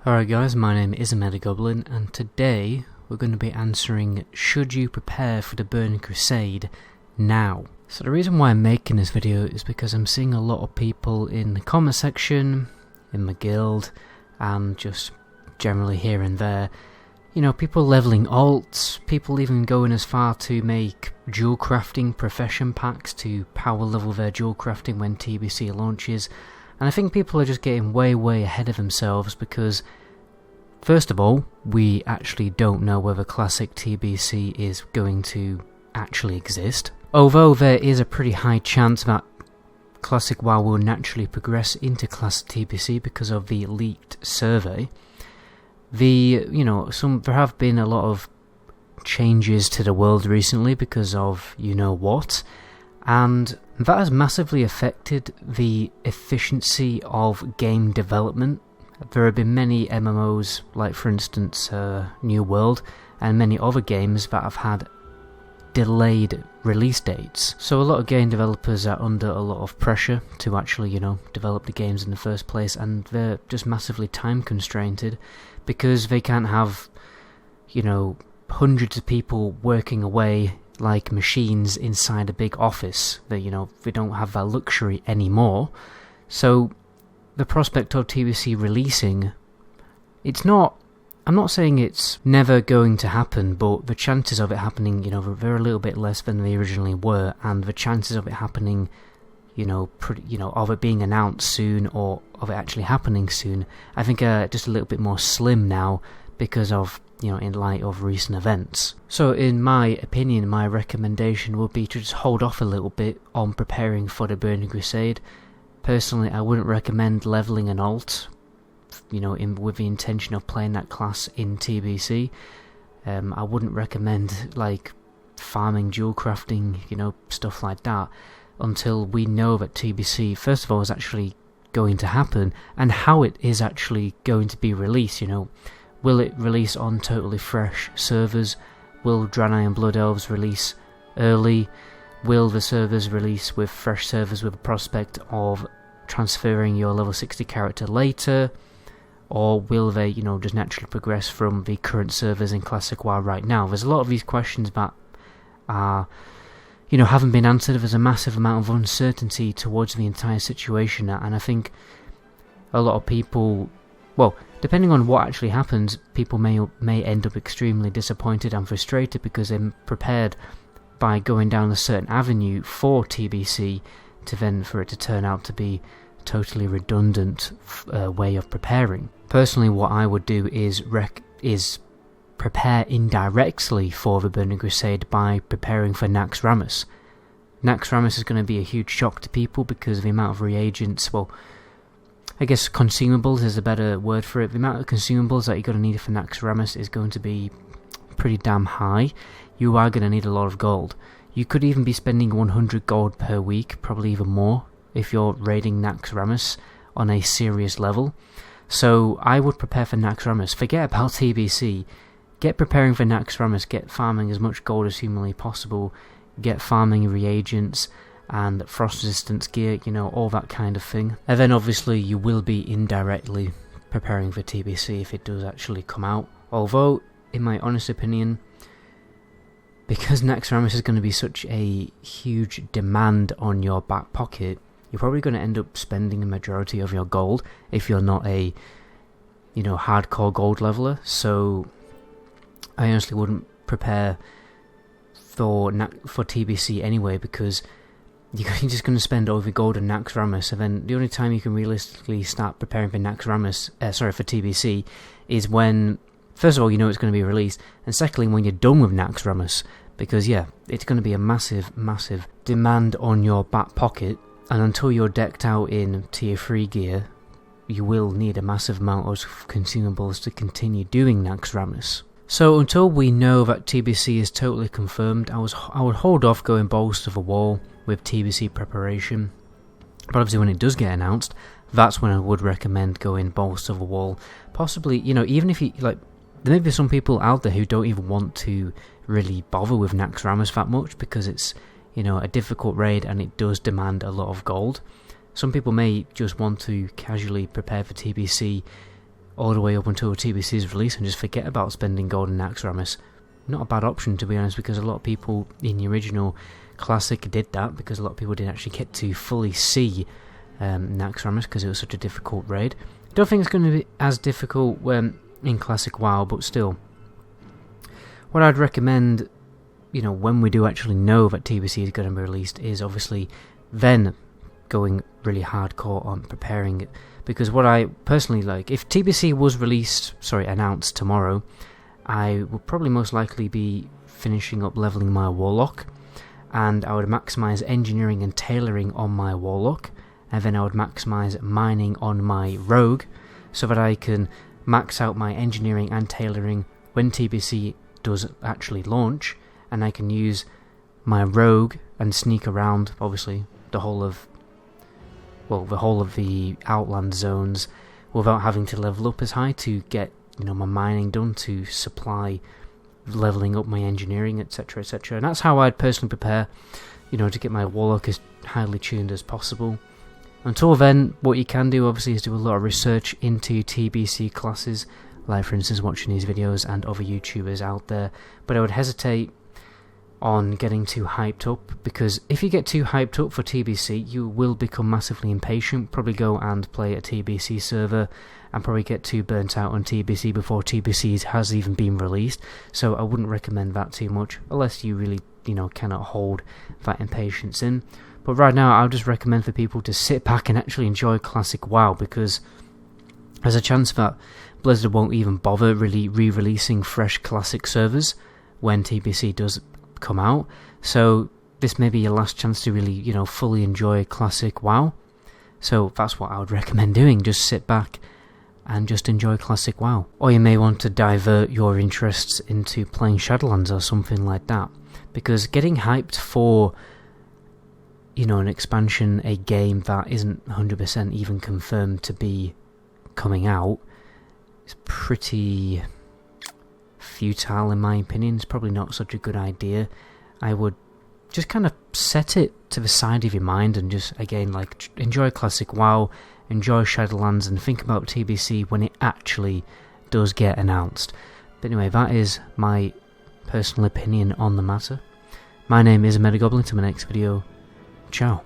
Alright guys, my name is Goblin, and today we're going to be answering, should you prepare for the Burning Crusade now? So the reason why I'm making this video is because I'm seeing a lot of people in the comment section, in my guild, and just generally here and there, you know, people leveling alts, people even going as far to make jewel crafting profession packs to power level their jewel crafting when TBC launches. And I think people are just getting way ahead of themselves because, first of all, we actually don't know whether Classic TBC is going to actually exist. Although there is a pretty high chance that Classic WoW will naturally progress into Classic TBC because of the leaked survey. There have been a lot of changes to the world recently because of you-know-what, and that has massively affected the efficiency of game development. There have been many MMOs, like for instance New World, and many other games that have had delayed release dates. So a lot of game developers are under a lot of pressure to actually, develop the games in the first place, and they're just massively time constrained because they can't have, hundreds of people working away like machines inside a big office. They don't have that luxury anymore. So the prospect of TBC releasing, I'm not saying it's never going to happen, but the chances of it happening, they're a little bit less than they originally were, and the chances of it happening, of it being announced soon or of it actually happening soon, I think are just a little bit more slim now because of, in light of recent events. So in my opinion, my recommendation would be to just hold off a little bit on preparing for the Burning Crusade. Personally, I wouldn't recommend leveling an alt, with the intention of playing that class in TBC. I wouldn't recommend farming, jewel crafting, stuff like that, until we know that TBC, first of all, is actually going to happen, and how it is actually going to be released. Will it release on totally fresh servers? Will Draenei and Blood Elves release early? Will the servers release with fresh servers with a prospect of transferring your level 60 character later? Or will they, just naturally progress from the current servers in Classic WoW right now? There's a lot of these questions that are, haven't been answered. There's a massive amount of uncertainty towards the entire situation, and I think a lot of people, depending on what actually happens, people may end up extremely disappointed and frustrated because they're prepared by going down a certain avenue for TBC for it to turn out to be totally redundant way of preparing. Personally, what I would do is prepare indirectly for the Burning Crusade by preparing for Naxxramas. Naxxramas is going to be a huge shock to people because of the amount of reagents, I guess consumables is a better word for it. The amount of consumables that you're going to need for Naxxramas is going to be pretty damn high. You are going to need a lot of gold. You could even be spending 100 gold per week, probably even more, if you're raiding Naxxramas on a serious level. So I would prepare for Naxxramas. Forget about TBC. Get preparing for Naxxramas. Get farming as much gold as humanly possible. Get farming reagents and frost resistance gear, all that kind of thing. And then obviously you will be indirectly preparing for TBC if it does actually come out. Although, in my honest opinion, because Naxxramas is going to be such a huge demand on your back pocket, you're probably going to end up spending the majority of your gold if you're not a, hardcore gold leveler. So I honestly wouldn't prepare for TBC anyway, because you're just going to spend all the gold on Naxxramas, and then the only time you can realistically start preparing for for TBC is when, first of all, it's going to be released, and secondly, when you're done with Naxxramas, because it's going to be a massive demand on your back pocket, and until you're decked out in tier 3 gear, you will need a massive amount of consumables to continue doing Naxxramas. So until we know that TBC is totally confirmed, I would hold off going balls to the wall with TBC preparation. But obviously when it does get announced, that's when I would recommend going balls to the wall. Possibly, even if you, there may be some people out there who don't even want to really bother with Naxxramas that much because it's, a difficult raid and it does demand a lot of gold. Some people may just want to casually prepare for TBC all the way up until TBC's release and just forget about spending gold in Naxxramas. Not a bad option, to be honest, because a lot of people in the original Classic did that, because a lot of people didn't actually get to fully see Naxxramas because it was such a difficult raid. Don't think it's going to be as difficult in Classic WoW, but still. What I'd recommend, when we do actually know that TBC is going to be released, is obviously then going really hardcore on preparing it. Because what I personally like, if TBC was announced tomorrow, I would probably most likely be finishing up leveling my Warlock, and I would maximize engineering and tailoring on my Warlock, and then I would maximize mining on my Rogue, so that I can max out my engineering and tailoring when TBC does actually launch, and I can use my Rogue and sneak around, obviously, the whole of the Outland zones without having to level up as high to get my mining done, to supply leveling up my engineering, etc, etc. And that's how I'd personally prepare, to get my Warlock as highly tuned as possible. Until then, what you can do obviously is do a lot of research into TBC classes, like for instance watching these videos and other YouTubers out there, but I would hesitate on getting too hyped up, because if you get too hyped up for TBC, you will become massively impatient, probably go and play a TBC server and probably get too burnt out on TBC before TBC has even been released. So I wouldn't recommend that too much, unless you really cannot hold that impatience in. But right now I would just recommend for people to sit back and actually enjoy Classic WoW, because there's a chance that Blizzard won't even bother really re-releasing fresh Classic servers when TBC does come out, so this may be your last chance to really fully enjoy Classic WoW. So that's what I would recommend doing, just sit back and just enjoy Classic WoW. Or you may want to divert your interests into playing Shadowlands or something like that, because getting hyped for an expansion, a game that isn't 100% even confirmed to be coming out, is pretty futile in my opinion. It's probably not such a good idea. I would just kind of set it to the side of your mind and just again enjoy Classic WoW, enjoy Shadowlands, and think about TBC when it actually does get announced. But anyway, that is my personal opinion on the matter. My name is Medagoblin. Till my next video, ciao.